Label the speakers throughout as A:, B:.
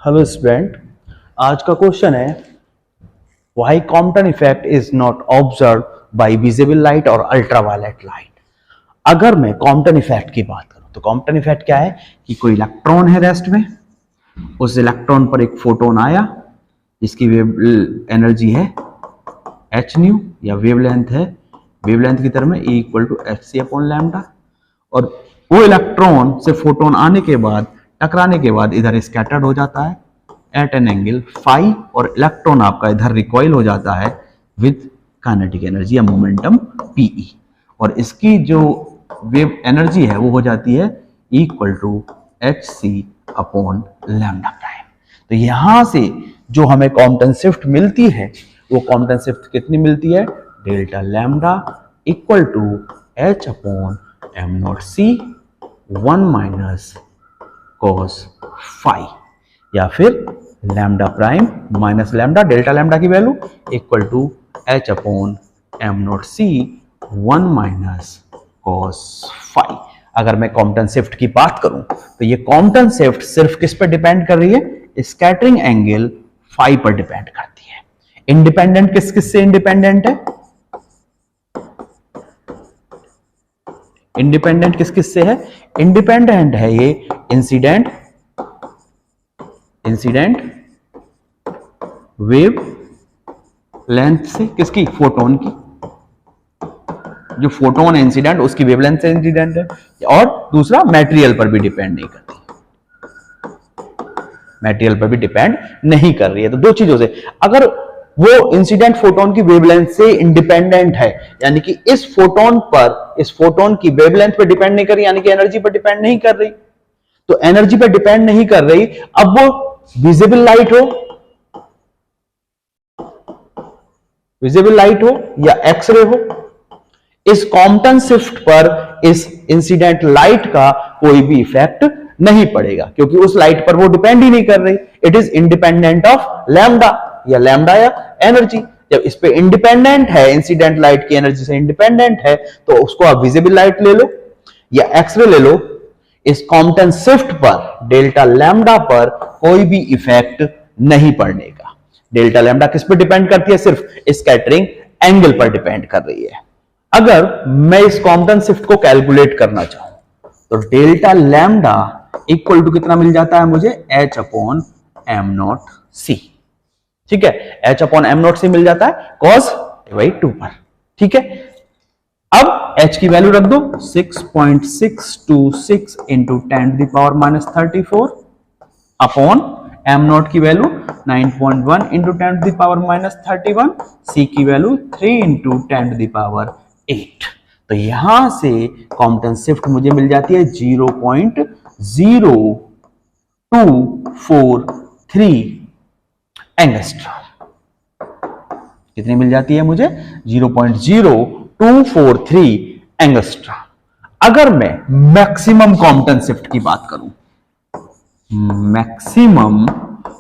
A: Hello student, आज का question है why Compton effect is not observe by visible light और अल्ट्रावायलेट लाइट। अगर मैं कॉम्पटन इफेक्ट की बात करूं तो कॉम्पटन इफेक्ट क्या है कि कोई इलेक्ट्रॉन है रेस्ट में, उस इलेक्ट्रॉन पर एक फोटोन आया जिसकी वेव एनर्जी है एच न्यू या वेवलेंथ है, वेवलेंथ की टर्म में E equal to H C upon lambda, और वो इलेक्ट्रॉन से फोटोन आने के बाद टकराने के बाद इधर स्कैटर्ड हो जाता है एट एन एंगल फाई, और इलेक्ट्रॉन आपका इधर रिकॉइल हो जाता है विद काइनेटिक एनर्जी या मोमेंटम Pe, और इसकी जो वेव एनर्जी है वो हो जाती है equal to H C upon lambda prime. तो यहां से जो हमें कॉम्पटन शिफ्ट मिलती है वो कॉम्पटन शिफ्ट कितनी मिलती है, delta lambda equal to H upon M naught C 1 minus cos phi, या फिर lambda prime minus lambda, delta lambda की value equal to H upon M naught C 1 minus cos phi. अगर मैं Compton shift की बात करूं तो ये कॉम्पटन शिफ्ट सिर्फ किस पर डिपेंड कर रही है, स्कैटरिंग एंगल फाई पर डिपेंड करती है। इंडिपेंडेंट किस किस से इंडिपेंडेंट है, इंडिपेंडेंट किस किस से है, इंडिपेंडेंट है ये इंसिडेंट वेव लेंथ से, किसकी, फोटोन की। जो फोटोन है इंसिडेंट उसकी वेवलेंथ से इंसिडेंट है, और दूसरा मटेरियल पर भी डिपेंड नहीं करती, मटेरियल पर भी डिपेंड नहीं कर रही है। तो दो चीजों से, अगर वो इंसिडेंट फोटोन की वेवलेंथ से इंडिपेंडेंट है यानी कि इस फोटोन की वेवलेंथ पर डिपेंड नहीं कर रही, यानी कि एनर्जी पर डिपेंड नहीं कर रही, तो एनर्जी पर डिपेंड नहीं कर रही। अब वो विजिबल लाइट हो या एक्सरे हो, इस कॉम्पटन शिफ्ट पर इस इंसिडेंट लाइट का कोई भी इफेक्ट नहीं पड़ेगा, क्योंकि उस लाइट पर वो डिपेंड ही नहीं कर रही। It is independent of lambda या एनर्जी। जब इस पे इंडिपेंडेंट है, इंसिडेंट लाइट की एनर्जी से इंडिपेंडेंट है, तो उसको आप विजिबल लाइट ले लो या एक्सरे ले लो, इस कॉम्पटन शिफ्ट पर डेल्टा लैम्डा पर कोई भी इफेक्ट नहीं पड़ने का। डेल्टा लैम्डा किस पर डिपेंड करती है, सिर्फ स्कैटरिंग एंगल पर डिपेंड कर रही है। अगर मैं इस कॉम्पटन शिफ्ट को कैलकुलेट करना चाहूं तो डेल्टा लैम्डा इक्वल टू कितना मिल जाता है मुझे, एच अपॉन एम नॉट सी। ठीक है, एच अपॉन एम नॉट सी मिल जाता है cos बाई 2 पर। ठीक है, अब h की वैल्यू रख दो 6.626 into 10 to the power minus 34 upon M naught की value 9.1 into 10 to the power minus 31, c की value 3 into 10 to the power 8। तो यहां से कॉम्पटन शिफ्ट मुझे मिल जाती है 0.0243 एंगस्ट्रॉम। कितनी मिल जाती है मुझे, 0.0243 एंगस्ट्रॉम। अगर मैं मैक्सिमम कॉम्पटन शिफ्ट की बात करूं, maximum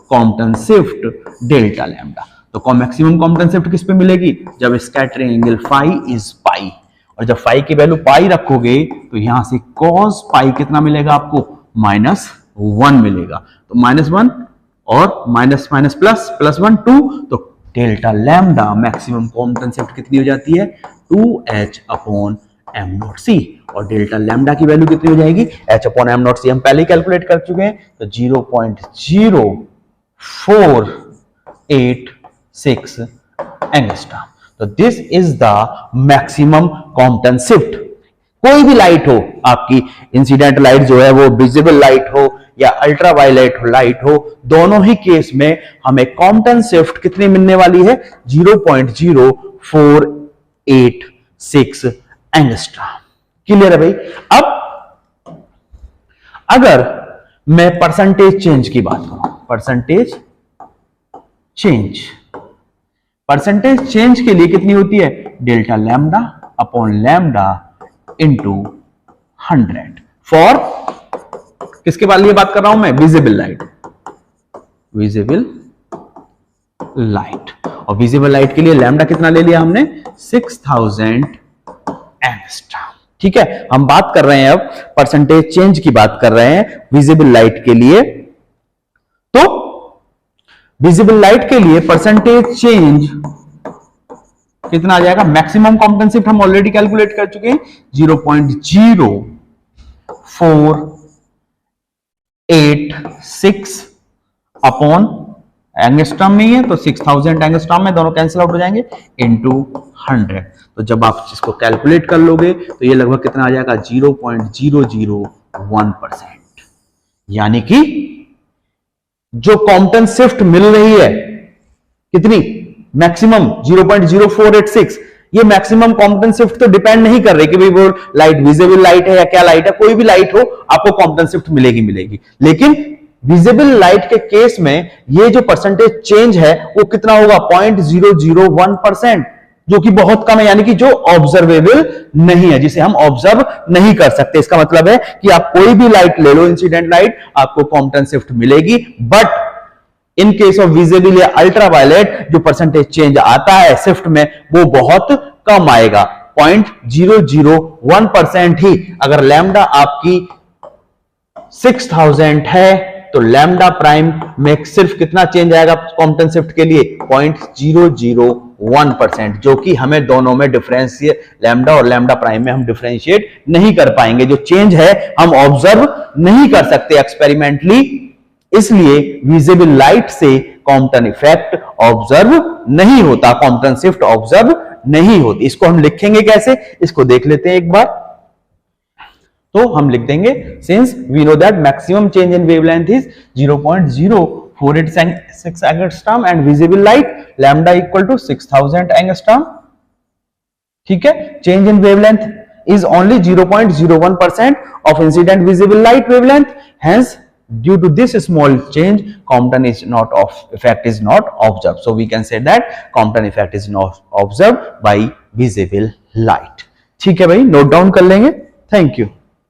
A: Compton shift delta lambda, तो मैक्सिमम कॉम्पटन शिफ्ट किस पे मिलेगी, जब scattering angle phi is pi, और जब फाई की वैल्यू पाई रखोगे तो यहां से cos पाई कितना मिलेगा आपको, -1 मिलेगा। तो -1 और माइनस माइनस प्लस 1 2, तो delta lambda maximum Compton shift कितनी हो जाती है, 2h अपॉन एम नॉट सी, और डेल्टा लैम्डा की वैल्यू कितनी हो जाएगी, h अपॉन एम नॉट सी हम पहले ही कैलकुलेट कर चुके हैं, तो 0.0486 एंगस्ट्रॉम। तो this is the maximum Compton shift. कोई भी लाइट हो आपकी, इंसिडेंट लाइट जो है वो विजिबल लाइट हो या अल्ट्रावायलेट लाइट हो, दोनों ही केस में हमें कॉम्पटन शिफ्ट कितनी मिलने वाली है, 0.0486 एंगस्ट्रॉम। क्लियर है भाई। अब अगर मैं परसेंटेज चेंज की बात करूं, परसेंटेज चेंज के लिए कितनी होती है, delta lambda upon lambda into 100 for, किसके लिए बात कर रहा हूं मैं, विजिबल लाइट। और विजिबल लाइट के लिए लैम्डा कितना ले लिया हमने, 6000 एंगस्ट्रॉम। ठीक है, हम बात कर रहे हैं अब परसेंटेज चेंज की बात कर रहे हैं विजिबल लाइट के लिए, तो विजिबल लाइट के लिए परसेंटेज चेंज कितना आ जाएगा, मैक्सिमम कॉम्पटेंट शिफ्ट हम ऑलरेडी कैलकुलेट कर चुके हैं 0.0486 अपॉन एंगस्ट्रॉम में ही है तो 6000 एंगस्ट्रॉम में, दोनों कैंसिल आउट हो जाएंगे, इनटू 100। तो जब आप इसको कैलकुलेट कर लोगे तो ये लगभग कितना आ जाएगा 0.001%। यानी कि जो कॉम्पटेंट शिफ्ट मिल रही है कितनी, मैक्सिमम 0.0486, ये मैक्सिमम कॉम्पटेंट शिफ्ट तो डिपेंड नहीं कर रही कि भाई वो लाइट विजिबल लाइट है या क्या लाइट है, कोई भी लाइट हो आपको कॉम्पटेंट शिफ्ट मिलेगी। लेकिन विजिबल लाइट के केस में ये जो परसेंटेज चेंज है वो कितना होगा 0.001%, जो कि बहुत कम है, यानी कि जो ऑब्जर्वेबल नहीं है, जिसे हम ऑब्जर्व नहीं कर सकते। इसका मतलब है कि आप कोई भी लाइट ले लो, इंसिडेंट लाइट, आपको कॉम्पटेंट शिफ्ट मिलेगी, but in case of visible या अल्ट्रावायलेट जो परसेंटेज चेंज आता है शिफ्ट में वो बहुत कम आएगा, 0.001% ही। अगर लैम्डा आपकी 6000 है तो लैम्डा प्राइम में सिर्फ कितना चेंज आएगा कॉम्पटेंट शिफ्ट के लिए, 0.001%, जो कि हमें दोनों में डिफरेंशिएट, लैम्डा और लैम्डा प्राइम में हम डिफरेंशिएट नहीं कर पाएंगे। जो चेंज है हम ऑब्जर्व नहीं कर सकते एक्सपेरिमेंटली, इसलिए विजिबल लाइट से कॉम्पटन इफेक्ट ऑब्जर्व नहीं होता, कॉम्पटन शिफ्ट ऑब्जर्व नहीं होती। इसको हम लिखेंगे कैसे, इसको देख लेते हैं एक बार। तो हम लिख देंगे, since we know that maximum change in wavelength is 0.0486 angstrom and visible light lambda equal to 6000 angstrom. ठीक है, change in wavelength is only 0.01% of incident visible light wavelength, hence due to this small change Compton is not effect is not observed. So we can say that Compton effect is not observed by visible light. ठीक है भाई, note down कर लेंगे। Thank you.